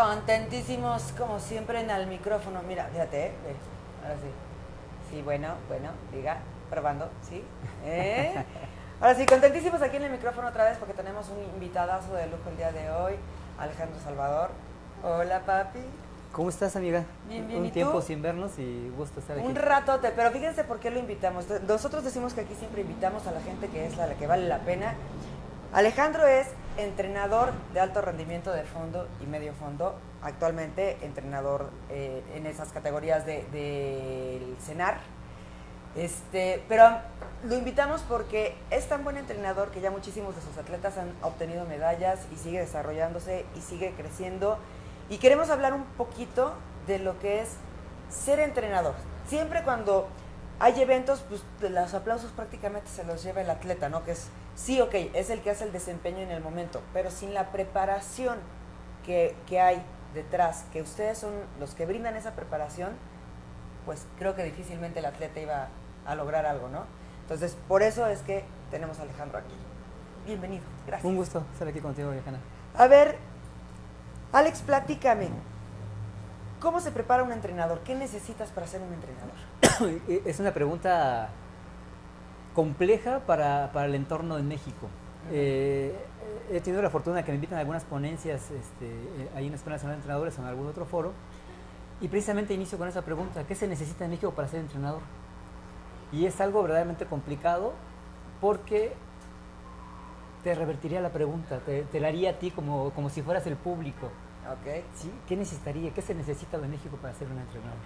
Contentísimos como siempre en el micrófono. Mira, fíjate, ve, ahora sí. Sí, bueno, diga, probando, ¿sí? Ahora sí, contentísimos aquí en el micrófono otra vez porque tenemos un invitadazo de lujo el día de hoy, Alejandro Salvador. Hola, papi. ¿Cómo estás, amiga? Bien, Un ¿y tiempo tú? sin vernos y gusto estar aquí. Un ratote, pero fíjense por qué lo invitamos. Nosotros decimos que aquí siempre invitamos a la gente que es la que vale la pena. Alejandro es entrenador de alto rendimiento de fondo y medio fondo, actualmente entrenador en esas categorías del CENAR. Pero lo invitamos porque es tan buen entrenador que ya muchísimos de sus atletas han obtenido medallas y sigue desarrollándose y sigue creciendo. Y queremos hablar un poquito de lo que es ser entrenador. Siempre cuando hay eventos, pues los aplausos prácticamente se los lleva el atleta, ¿no? Que es, sí, ok, es el que hace el desempeño en el momento, pero sin la preparación que hay detrás, que ustedes son los que brindan esa preparación, pues creo que difícilmente el atleta iba a lograr algo, ¿no? Entonces, por eso es que tenemos a Alejandro aquí. Bienvenido, gracias. Un gusto estar aquí contigo, Viajana. A ver, Alex, platícame. ¿Cómo se prepara un entrenador? ¿Qué necesitas para ser un entrenador? Es una pregunta compleja para el entorno en México. He tenido la fortuna de que me invitan a algunas ponencias ahí en la Escuela Nacional de Entrenadores o en algún otro foro. Y precisamente inicio con esa pregunta: ¿qué se necesita en México para ser entrenador? Y es algo verdaderamente complicado porque te revertiría la pregunta, te la haría a ti como si fueras el público. Ok. ¿Sí? ¿Qué necesitaría? ¿Qué se necesita de México para ser un entrenador?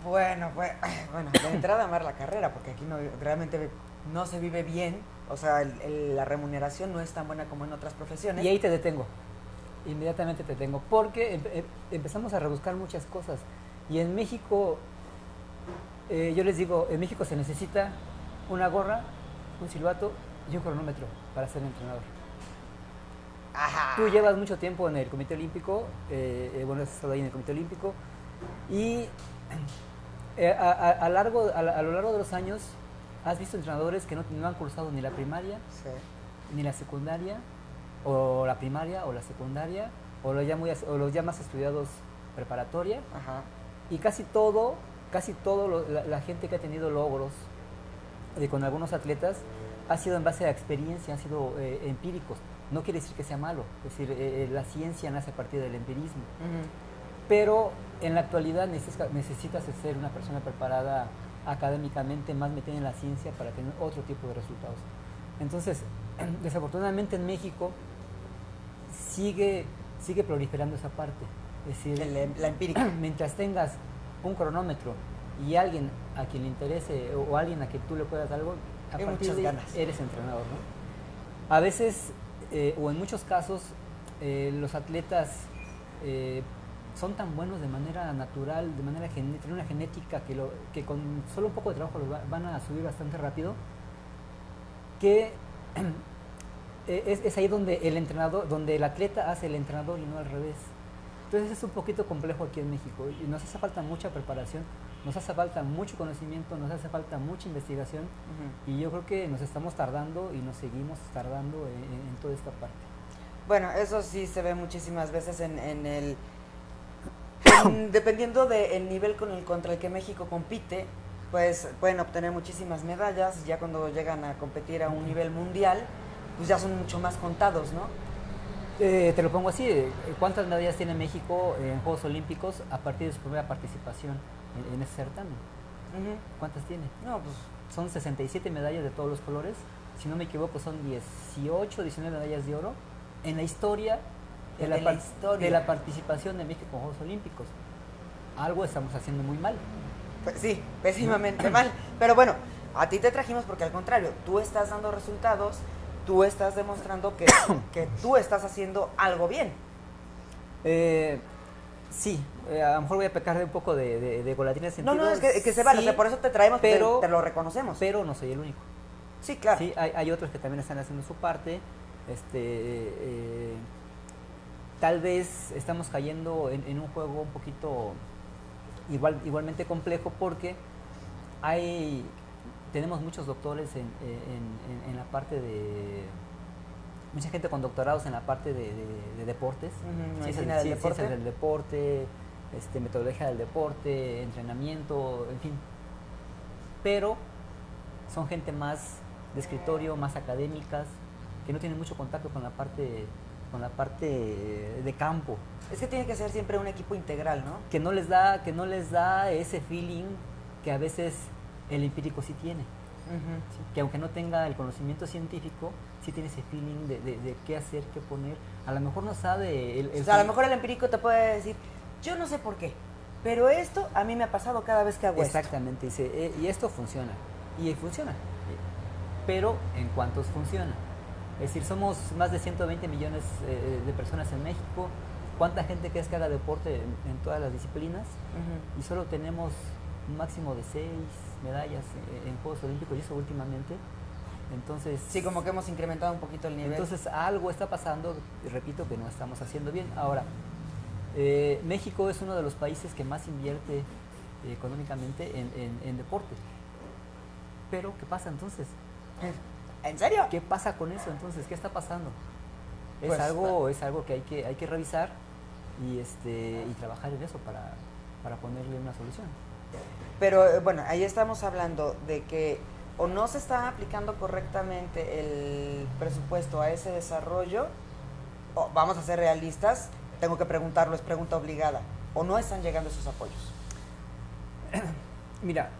Bueno, de entrada amar la carrera, porque aquí realmente no se vive bien, o sea, la remuneración no es tan buena como en otras profesiones. Y ahí te detengo, inmediatamente te detengo, porque empezamos a rebuscar muchas cosas. Y en México, yo les digo, en México se necesita una gorra, un silbato y un cronómetro para ser entrenador. Ajá. Tú llevas mucho tiempo en el Comité Olímpico, has estado ahí en el Comité Olímpico, y a lo largo de los años has visto entrenadores que no han cursado ni la primaria, sí, ni la secundaria, o la primaria, o la secundaria, o los ya más estudiados preparatoria. Ajá. Y casi la gente que ha tenido logros con algunos atletas ha sido en base a experiencia, han sido empíricos. No quiere decir que sea malo, es decir, la ciencia nace a partir del empirismo. Pero en la actualidad necesitas ser una persona preparada académicamente, más metida en la ciencia para tener otro tipo de resultados. Entonces, desafortunadamente en México sigue proliferando esa parte. Es decir, la empírica. Mientras tengas un cronómetro y alguien a quien le interese o alguien a quien tú le puedas dar algo, a partir de ahí eres entrenador, ¿no? A veces, o en muchos casos, los atletas son tan buenos de manera natural, tienen una genética que con solo un poco de trabajo los van a subir bastante rápido, que es ahí donde el atleta hace el entrenador y no al revés. Entonces es un poquito complejo aquí en México y nos hace falta mucha preparación, nos hace falta mucho conocimiento, nos hace falta mucha investigación, y yo creo que nos estamos tardando y nos seguimos tardando en toda esta parte. Bueno, eso sí se ve muchísimas veces dependiendo del nivel contra el que México compite, pues pueden obtener muchísimas medallas. Ya cuando llegan a competir a un nivel mundial, pues ya son mucho más contados, ¿no? Te lo pongo así: ¿cuántas medallas tiene México en Juegos Olímpicos a partir de su primera participación en ese certamen? ¿Cuántas tiene? No, pues son 67 medallas de todos los colores, si no me equivoco son 18, 19 medallas de oro en la historia de la participación de México en Juegos Olímpicos. Algo estamos haciendo muy mal. Pues sí, pésimamente mal. Pero bueno, a ti te trajimos porque al contrario, tú estás dando resultados, tú estás demostrando que tú estás haciendo algo bien. Sí, a lo mejor voy a pecar de un poco de golatina de sentido. No, es que se vale, sí, o sea, por eso te traemos, pero te lo reconocemos. Pero no soy el único. Sí, claro. Sí, hay otros que también están haciendo su parte. Tal vez estamos cayendo en un juego un poquito igualmente complejo, porque tenemos muchos doctores en la parte mucha gente con doctorados en la parte de deportes, ciencias del deporte, metodología del deporte, entrenamiento, en fin. Pero son gente más de escritorio, más académicas, que no tienen mucho contacto con la parte de campo. Es que tiene que ser siempre un equipo integral, ¿no? Que no les da ese feeling que a veces el empírico sí tiene. ¿Sí? Que aunque no tenga el conocimiento científico, sí tiene ese feeling de qué hacer, qué poner. A lo mejor no sabe... O sea, a lo mejor el empírico te puede decir, yo no sé por qué, pero esto a mí me ha pasado cada vez que hago Exactamente, esto. Dice, y esto funciona. Y funciona. Pero ¿en cuántos funciona? Es decir, somos más de 120 millones de personas en México. ¿Cuánta gente crees que haga deporte en todas las disciplinas? Y solo tenemos un máximo de 6 medallas en Juegos Olímpicos, y eso últimamente. Entonces, sí, como que hemos incrementado un poquito el nivel. Entonces algo está pasando, y repito, que no estamos haciendo bien. Ahora, México es uno de los países que más invierte económicamente en deporte. Pero, ¿qué pasa entonces? ¿En serio? ¿Qué pasa con eso entonces? ¿Qué está pasando? Es Pues, algo que hay que revisar y trabajar en eso para ponerle una solución. Pero bueno, ahí estamos hablando de que o no se está aplicando correctamente el presupuesto a ese desarrollo, o vamos a ser realistas, tengo que preguntarlo, es pregunta obligada, o no están llegando esos apoyos. Mira,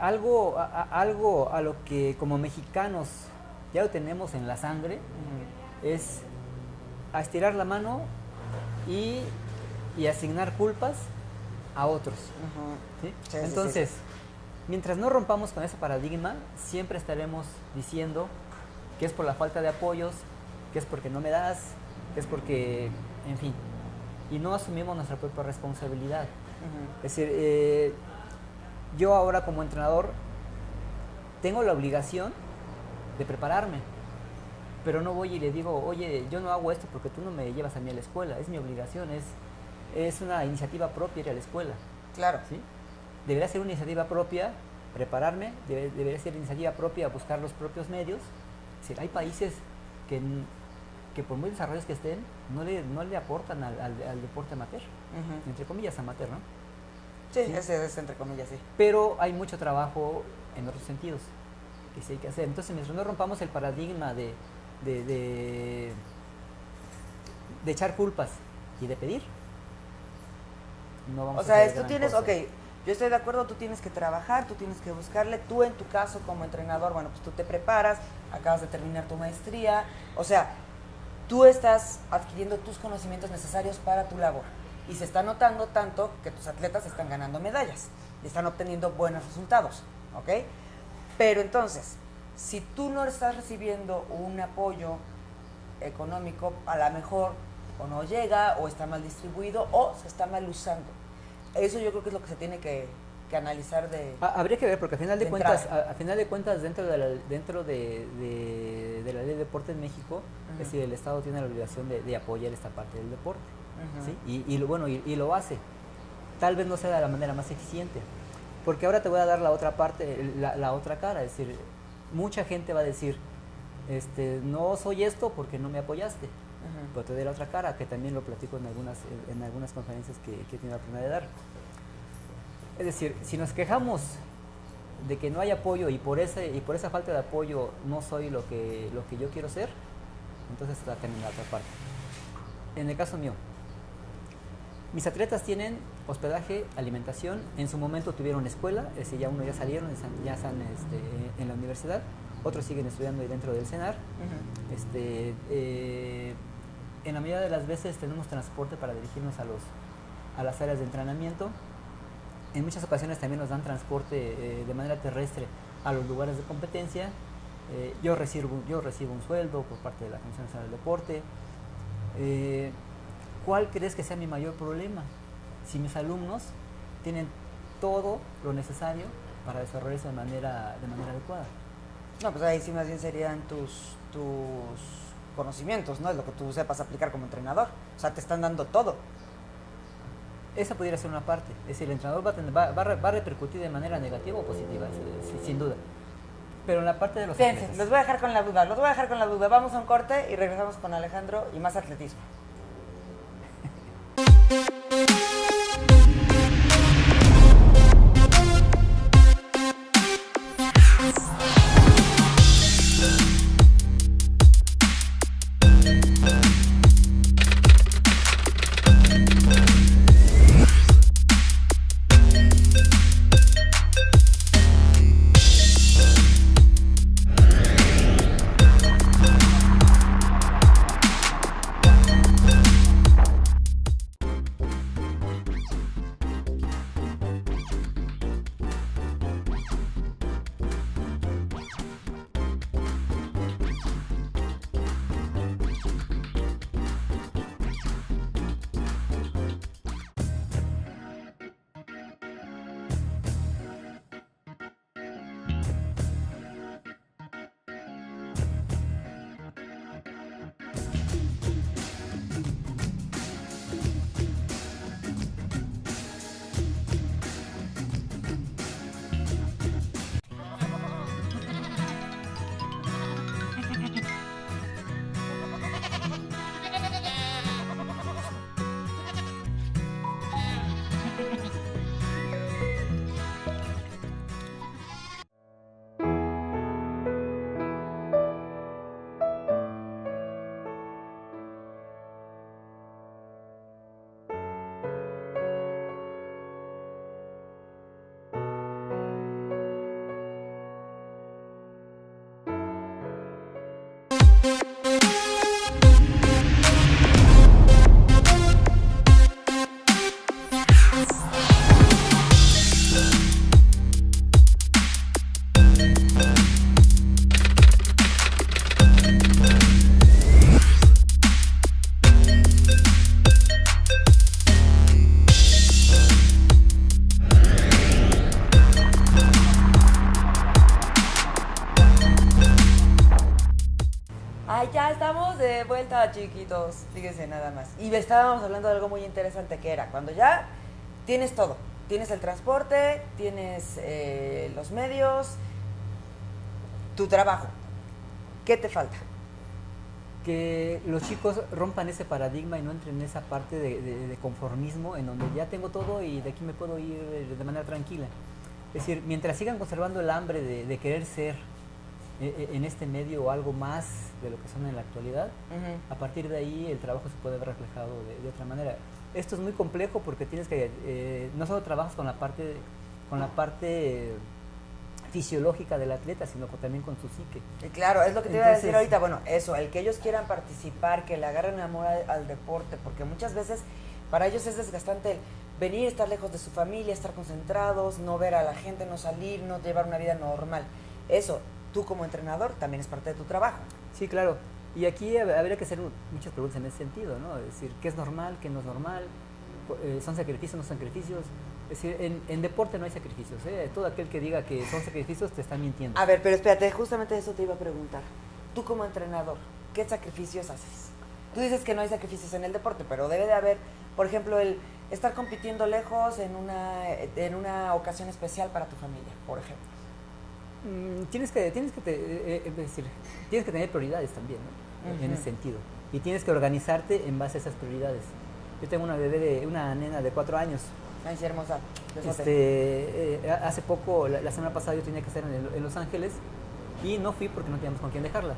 algo a lo que como mexicanos ya lo tenemos en la sangre, es a estirar la mano y asignar culpas a otros. ¿Sí? Sí, entonces, sí. Mientras no rompamos con ese paradigma, siempre estaremos diciendo que es por la falta de apoyos, que es porque no me das, que es porque, en fin, y no asumimos nuestra propia responsabilidad. Es decir, yo ahora como entrenador tengo la obligación de prepararme, pero no voy y le digo, oye, yo no hago esto porque tú no me llevas a mí a la escuela, es mi obligación, es una iniciativa propia ir a la escuela. Claro. ¿Sí? Debería ser una iniciativa propia prepararme, debería ser iniciativa propia buscar los propios medios. Es decir, hay países que por muy desarrollados que estén, no le aportan al deporte amateur, entre comillas amateur, ¿no? Sí, ¿sí? Ese es entre comillas, sí. Pero hay mucho trabajo en otros sentidos que sí hay que hacer. Entonces, mientras no rompamos el paradigma de echar culpas y de pedir, no vamos a hacer tú tienes, ok, yo estoy de acuerdo, tú tienes que trabajar, tú tienes que buscarle, tú en tu caso como entrenador, bueno, pues tú te preparas, acabas de terminar tu maestría, o sea, tú estás adquiriendo tus conocimientos necesarios para tu labor y se está notando tanto que tus atletas están ganando medallas y están obteniendo buenos resultados, ¿ok? Pero entonces, si tú no estás recibiendo un apoyo económico, a lo mejor o no llega, o está mal distribuido, o se está mal usando. Eso yo creo que es lo que se tiene que analizar de... Habría que ver, porque a final de cuentas, dentro de la ley de deporte en México, es decir, el Estado tiene la obligación de apoyar esta parte del deporte. ¿Sí? Y lo hace. Tal vez no sea de la manera más eficiente. Porque ahora te voy a dar la otra parte, la otra cara. Es decir, mucha gente va a decir, no soy esto porque no me apoyaste. Pero te doy la otra cara, que también lo platico en algunas conferencias que he tenido la oportunidad de dar. Es decir, si nos quejamos de que no hay apoyo y por esa falta de apoyo no soy lo que yo quiero ser, entonces está también la otra parte. En el caso mío, mis atletas tienen hospedaje, alimentación, en su momento tuvieron escuela, es decir, ya uno ya salieron, ya están en la universidad, otros siguen estudiando ahí dentro del CENAR. En la mayoría de las veces tenemos transporte para dirigirnos a las áreas de entrenamiento. En muchas ocasiones también nos dan transporte de manera terrestre a los lugares de competencia. Yo recibo un sueldo por parte de la Comisión Nacional del Deporte. ¿Cuál crees que sea mi mayor problema? Si mis alumnos tienen todo lo necesario para desarrollarse de manera adecuada. No, pues ahí sí más bien serían tus conocimientos, ¿no? Es lo que tú sepas aplicar como entrenador. O sea, te están dando todo. Esa pudiera ser una parte. Es decir, el entrenador va a repercutir de manera negativa o positiva, sin duda. Pero en la parte de los Piensen, atletas. los voy a dejar con la duda, los voy a dejar con la duda. Vamos a un corte y regresamos con Alejandro y más atletismo. Ay, ya estamos de vuelta, chiquitos. Fíjense nada más. Y estábamos hablando de algo muy interesante que era cuando ya tienes todo. Tienes el transporte, tienes los medios, tu trabajo. ¿Qué te falta? Que los chicos rompan ese paradigma y no entren en esa parte de conformismo en donde ya tengo todo y de aquí me puedo ir de manera tranquila. Es decir, mientras sigan conservando el hambre de querer ser en este medio algo más de lo que son en la actualidad, a partir de ahí el trabajo se puede ver reflejado de otra manera. Esto es muy complejo porque tienes que, no solo trabajas con la parte fisiológica del atleta, sino también con su psique. Y claro, es lo que te iba a decir ahorita. Bueno, eso, el que ellos quieran participar, que le agarren amor al deporte, porque muchas veces para ellos es desgastante el venir, estar lejos de su familia, estar concentrados, no ver a la gente, no salir, no llevar una vida normal. Eso, tú como entrenador, también es parte de tu trabajo. Sí, claro. Y aquí habría que hacer muchas preguntas en ese sentido, ¿no? Es decir, ¿qué es normal, qué no es normal? ¿Son sacrificios, no son sacrificios? Es decir, en deporte no hay sacrificios, ¿eh? Todo aquel que diga que son sacrificios te está mintiendo. A ver, pero espérate, justamente eso te iba a preguntar. Tú como entrenador, ¿qué sacrificios haces? Tú dices que no hay sacrificios en el deporte, pero debe de haber, por ejemplo, el estar compitiendo lejos en una ocasión especial para tu familia, por ejemplo. Tienes que tener prioridades también, ¿no? En ese sentido. Y tienes que organizarte en base a esas prioridades. Yo tengo una nena de 4 años. Ay, sí, hermosa. Hace poco, la semana pasada yo tenía que estar en Los Ángeles y no fui porque no teníamos con quién dejarla.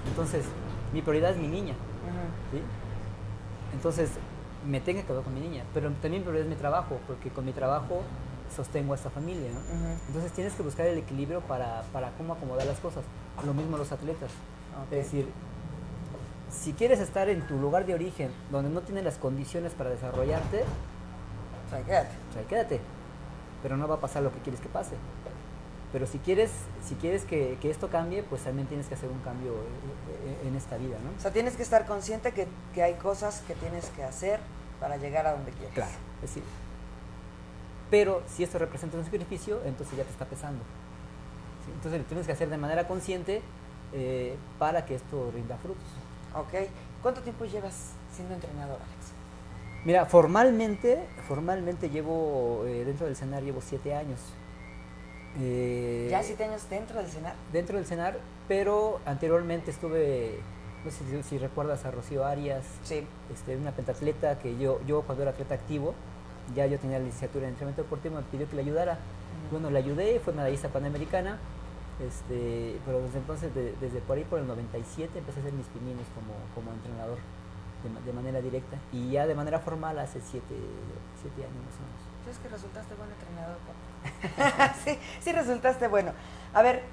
Entonces, mi prioridad es mi niña. ¿Sí? Entonces, me tengo que quedar con mi niña. Pero también mi prioridad es mi trabajo, porque con mi trabajo sostengo a esta familia, ¿no? Entonces tienes que buscar el equilibrio para cómo acomodar las cosas. Lo mismo los atletas. Es decir, si quieres estar en tu lugar de origen, donde no tienes las condiciones para desarrollarte, o sea, quédate. Quédate. Pero no va a pasar lo que quieres que pase. Pero si quieres que esto cambie, pues también tienes que hacer un cambio en esta vida, ¿no? O sea, tienes que estar consciente que hay cosas que tienes que hacer para llegar a donde quieres. Claro, es decir, pero si esto representa un sacrificio, entonces ya te está pesando. ¿Sí? Entonces lo tienes que hacer de manera consciente para que esto rinda frutos. Ok. ¿Cuánto tiempo llevas siendo entrenador, Alex? Mira, formalmente llevo, dentro del CENAR llevo 7 años. ¿Ya 7 años dentro del CENAR? Dentro del CENAR, pero anteriormente estuve, no sé si recuerdas a Rocío Arias, Sí. Una pentatleta que yo cuando era atleta activo, ya yo tenía la licenciatura en entrenamiento deportivo, me pidió que le ayudara. Bueno, le ayudé, fue medallista panamericana, pero desde entonces, desde por ahí por el 97, empecé a hacer mis pininos como entrenador de manera directa, y ya de manera formal hace 7 años más o menos. Sí, es que resultaste buen entrenador, papá. sí resultaste bueno. A ver,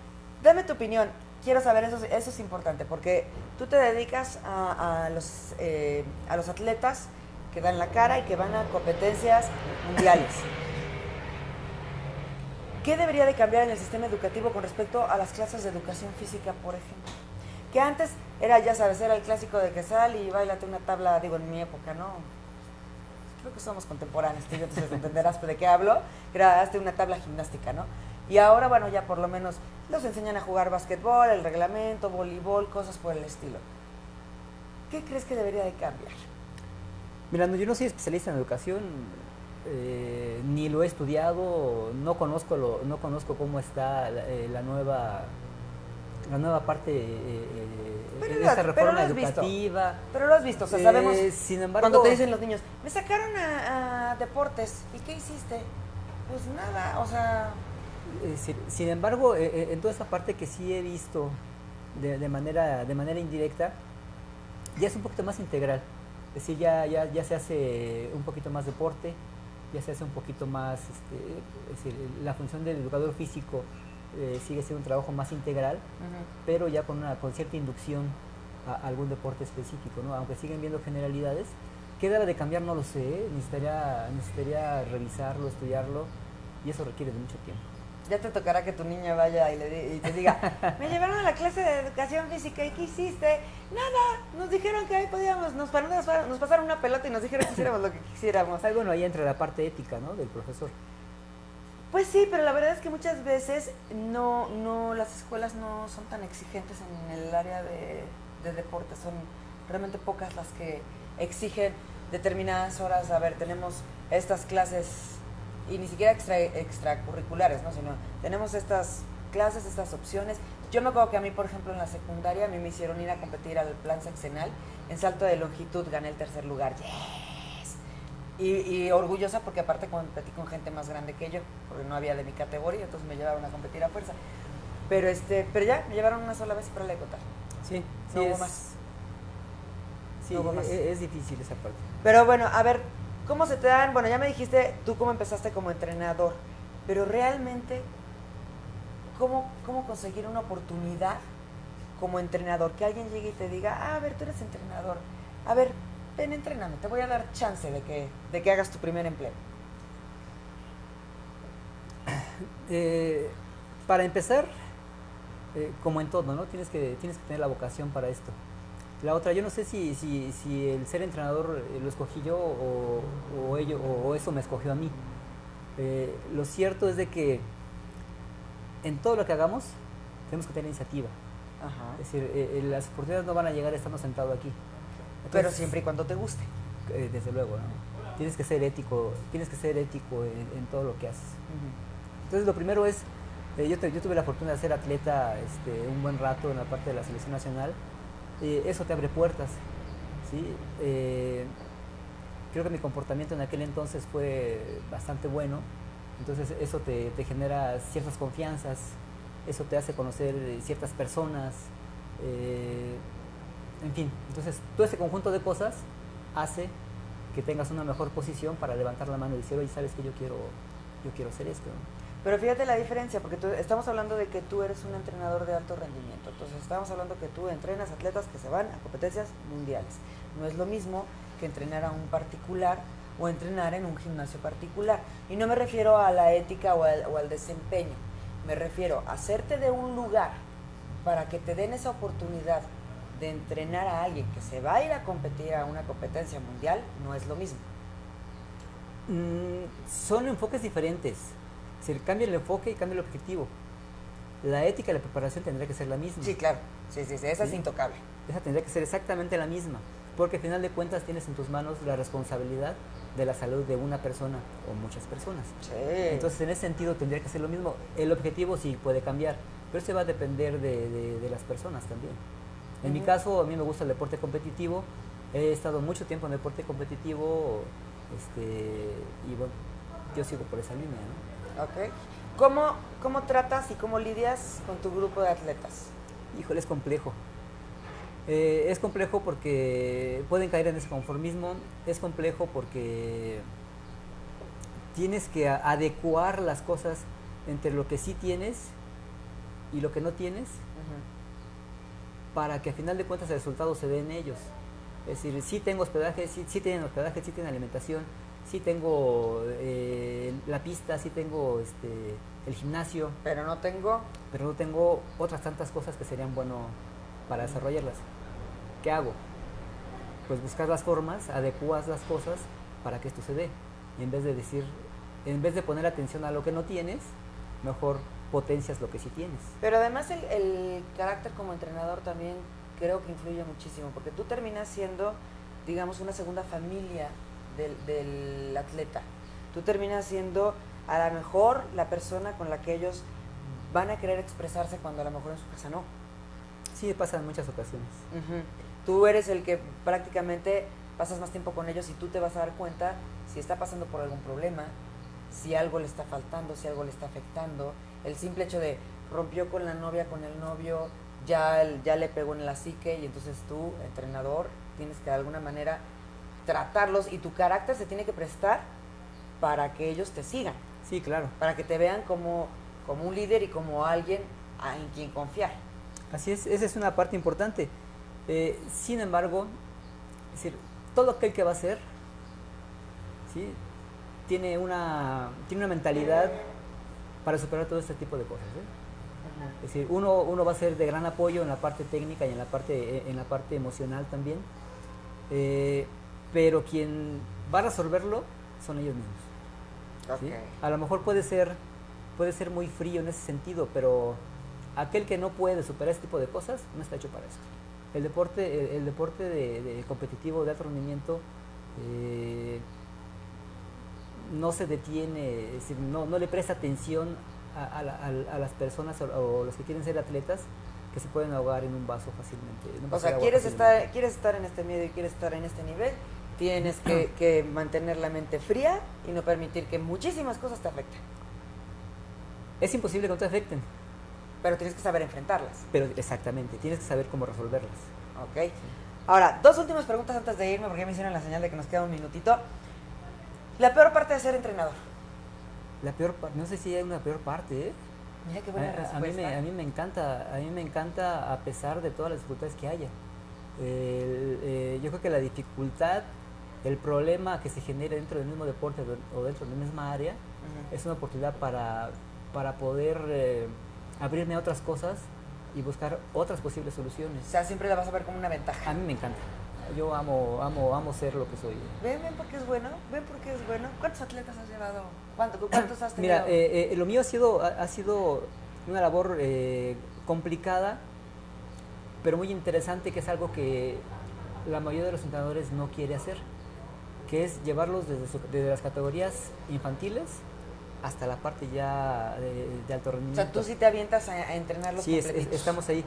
dame tu opinión. Quiero saber, eso es importante, porque tú te dedicas a los atletas que dan la cara y que van a competencias mundiales. ¿Qué debería de cambiar en el sistema educativo con respecto a las clases de educación física, por ejemplo? Que antes era, ya sabes, era el clásico de que sal y báilate una tabla, digo, en mi época, ¿no? Creo que somos contemporáneos, tú y yo, entonces entenderás de qué hablo, era hazte una tabla gimnástica, ¿no? Y ahora, bueno, ya por lo menos los enseñan a jugar básquetbol, el reglamento, voleibol, cosas por el estilo. ¿Qué crees que debería de cambiar? Mira, yo no soy especialista en educación, ni lo he estudiado, no conozco cómo está la nueva parte de esta reforma educativa. Pero lo has visto, o sea, sabemos, sin embargo, cuando te dicen los niños, me sacaron a deportes, ¿y qué hiciste? Pues nada, o sea... Sin embargo, en toda esa parte que sí he visto de manera indirecta, ya es un poquito más integral. Es decir, ya se hace un poquito más deporte, ya se hace un poquito más, es decir, la función del educador físico sigue siendo un trabajo más integral, pero ya con cierta inducción a algún deporte específico, ¿no? Aunque siguen viendo generalidades. ¿Qué debe de cambiar? No lo sé, necesitaría revisarlo, estudiarlo, y eso requiere de mucho tiempo. Ya te tocará que tu niña vaya y te diga, me llevaron a la clase de educación física, ¿y qué hiciste? Nada, nos dijeron que ahí podíamos, nos pasaron una pelota y nos dijeron que hiciéramos lo que quisiéramos. Ay, bueno, ahí entra la parte ética, ¿no?, del profesor. Pues sí, pero la verdad es que muchas veces las escuelas no son tan exigentes en el área de deporte, son realmente pocas las que exigen determinadas horas. A ver, tenemos estas clases, y ni siquiera extracurriculares, ¿no?, sino tenemos estas clases, estas opciones. Yo me acuerdo que a mí, por ejemplo, en la secundaria, a mí me hicieron ir a competir al plan sexenal en salto de longitud, gané el 3er lugar. ¡Yes! Y orgullosa porque aparte competí con gente más grande que yo, porque no había de mi categoría, entonces me llevaron a competir a fuerza. Pero ya, me llevaron una sola vez para la contar. Sí, no hubo más. Sí, no hubo más. Es difícil esa parte. Pero bueno, a ver, ¿cómo se te dan? Bueno, ya me dijiste tú cómo empezaste como entrenador, pero realmente, ¿cómo conseguir una oportunidad como entrenador? Que alguien llegue y te diga, a ver, tú eres entrenador, a ver, ven, entréname, te voy a dar chance de que hagas tu primer empleo. Para empezar, como en todo, ¿no? Tienes que tener la vocación para esto. La otra, yo no sé si el ser entrenador lo escogí yo o eso me escogió a mí. Lo cierto es de que en todo lo que hagamos tenemos que tener iniciativa. Ajá. Es decir, las oportunidades no van a llegar estando sentado aquí. Entonces, pero siempre y cuando te guste. Desde luego, ¿no? Tienes que ser ético en todo lo que haces. Entonces, lo primero es, yo tuve la fortuna de ser atleta un buen rato en la parte de la selección nacional. Eso te abre puertas, ¿sí? Creo que mi comportamiento en aquel entonces fue bastante bueno, entonces eso te genera ciertas confianzas, eso te hace conocer ciertas personas, en fin, entonces todo ese conjunto de cosas hace que tengas una mejor posición para levantar la mano y decir, oye, ¿sabes qué? Yo quiero hacer esto, ¿no? Pero fíjate la diferencia, porque estamos hablando de que tú eres un entrenador de alto rendimiento, entonces estamos hablando que tú entrenas atletas que se van a competencias mundiales. No es lo mismo que entrenar a un particular o entrenar en un gimnasio particular. Y no me refiero a la ética o al desempeño, me refiero a hacerte de un lugar para que te den esa oportunidad de entrenar a alguien que se va a ir a competir a una competencia mundial, no es lo mismo. Son enfoques diferentes. Es decir, cambia el enfoque y cambia el objetivo. La ética y la preparación tendría que ser la misma. Sí, claro. Sí, esa es intocable. Esa tendría que ser exactamente la misma. porque al final de cuentas tienes en tus manos la responsabilidad de la salud de una persona o muchas personas. Sí. Entonces, en ese sentido tendría que ser lo mismo. El objetivo sí puede cambiar, pero eso va a depender de las personas también. En mi caso, a mí me gusta el deporte competitivo. He estado mucho tiempo en el deporte competitivo, y bueno, yo sigo por esa línea, ¿no? Ok. ¿Cómo tratas y cómo lidias con tu grupo de atletas? Híjole, es complejo. Es complejo porque pueden caer en ese conformismo, es complejo porque tienes que adecuar las cosas entre lo que sí tienes y lo que no tienes, para que al final de cuentas el resultado se dé en ellos. Es decir, sí tengo hospedaje, sí tienen hospedaje, sí tienen alimentación, sí tengo la pista, sí tengo el gimnasio. Pero no tengo. Pero no tengo otras tantas cosas que serían bueno para desarrollarlas. ¿Qué hago? Pues buscar las formas, adecuas las cosas para que esto se dé. Y en vez de poner atención a lo que no tienes, mejor potencias lo que sí tienes. Pero además el carácter como entrenador también creo que influye muchísimo, porque tú terminas siendo, digamos, una segunda familia del atleta. Tú terminas siendo a lo mejor la persona con la que ellos van a querer expresarse cuando a lo mejor en su casa no. Sí, pasa en muchas ocasiones. Tú eres el que prácticamente pasas más tiempo con ellos y tú te vas a dar cuenta si está pasando por algún problema, si algo le está faltando, si algo le está afectando. El simple hecho de rompió con la novia, con el novio, ya le pegó en la psique, y entonces tú, entrenador, tienes que de alguna manera tratarlos y tu carácter se tiene que prestar para que ellos te sigan. Sí, claro. Para que te vean como un líder y como alguien en quien confiar. Así es, esa es una parte importante. Sin embargo, es decir, todo aquel que va a ser, ¿sí?, tiene una mentalidad para superar todo este tipo de cosas, ¿eh? Es decir, uno va a ser de gran apoyo en la parte técnica y en la parte emocional también, pero quien va a resolverlo son ellos mismos. ¿Sí? A lo mejor puede ser muy frío en ese sentido, pero aquel que no puede superar este tipo de cosas no está hecho para esto. El deporte de competitivo de alto rendimiento no se detiene, es decir, no le presta atención a las personas o los que quieren ser atletas, que se pueden ahogar en un vaso fácilmente. O sea, quieres estar en este medio y quieres estar en este nivel, tienes que mantener la mente fría y no permitir que muchísimas cosas te afecten. Es imposible que no te afecten. Pero tienes que saber enfrentarlas. Pero exactamente, tienes que saber cómo resolverlas. Ok. Sí. Ahora, 2 últimas preguntas antes de irme, porque me hicieron la señal de que nos queda un minutito. La peor parte de ser entrenador. La peor parte, no sé si hay una peor parte, ¿eh? Mira qué buena respuesta. A mí me encanta a pesar de todas las dificultades que haya. Yo creo que la dificultad, el problema que se genera dentro del mismo deporte o dentro de la misma área, es una oportunidad para poder abrirme a otras cosas y buscar otras posibles soluciones. O sea, siempre la vas a ver como una ventaja. A mí me encanta. Yo amo ser lo que soy. Ven porque es bueno, ¿Cuántos atletas has llevado? ¿Cuántos has tenido? Mira, lo mío ha sido una labor complicada, pero muy interesante, que es algo que la mayoría de los entrenadores no quiere hacer, que es llevarlos desde las categorías infantiles hasta la parte ya de alto rendimiento. O sea, tú sí te avientas a entrenarlos completitos. Sí, estamos ahí.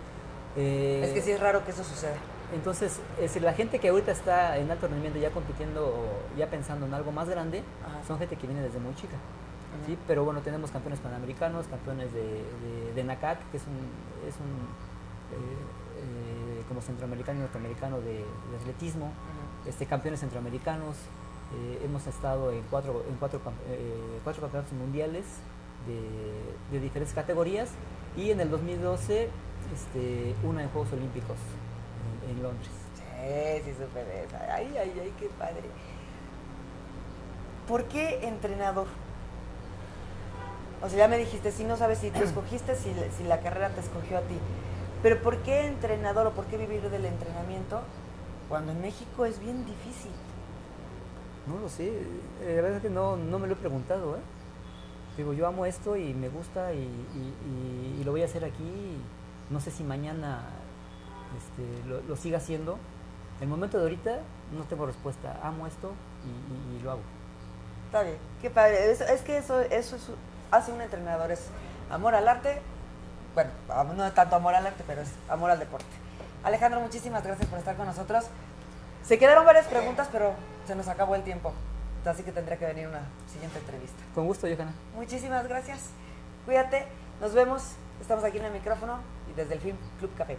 Es que sí es raro que eso suceda. Entonces, es decir, la gente que ahorita está en alto rendimiento ya compitiendo, ya pensando en algo más grande, son gente que viene desde muy chica. ¿Sí? Pero bueno, tenemos campeones panamericanos, campeones de NACAC, que es un como centroamericano y norteamericano de atletismo, campeones centroamericanos. Hemos estado en cuatro campeonatos mundiales de diferentes categorías, y en el 2012 una en Juegos Olímpicos en Londres. Sí, súper esa. Ay, qué padre. ¿Por qué entrenador? O sea, ya me dijiste, si no sabes si tú escogiste, si la carrera te escogió a ti. Pero ¿por qué entrenador o por qué vivir del entrenamiento cuando en México es bien difícil? No lo sé, la verdad es que no me lo he preguntado, ¿eh? Digo, yo amo esto y me gusta y lo voy a hacer aquí. No sé si mañana lo siga haciendo, El momento de ahorita no tengo respuesta, amo esto y lo hago. Está bien, qué padre. Es que eso hace un entrenador, es amor al arte, bueno, no tanto amor al arte, pero es amor al deporte. Alejandro, muchísimas gracias por estar con nosotros. Se quedaron varias preguntas, pero se nos acabó el tiempo, así que tendría que venir una siguiente entrevista. Con gusto, Johanna. Muchísimas gracias, cuídate, nos vemos, estamos aquí en el micrófono y desde el Film Club Café.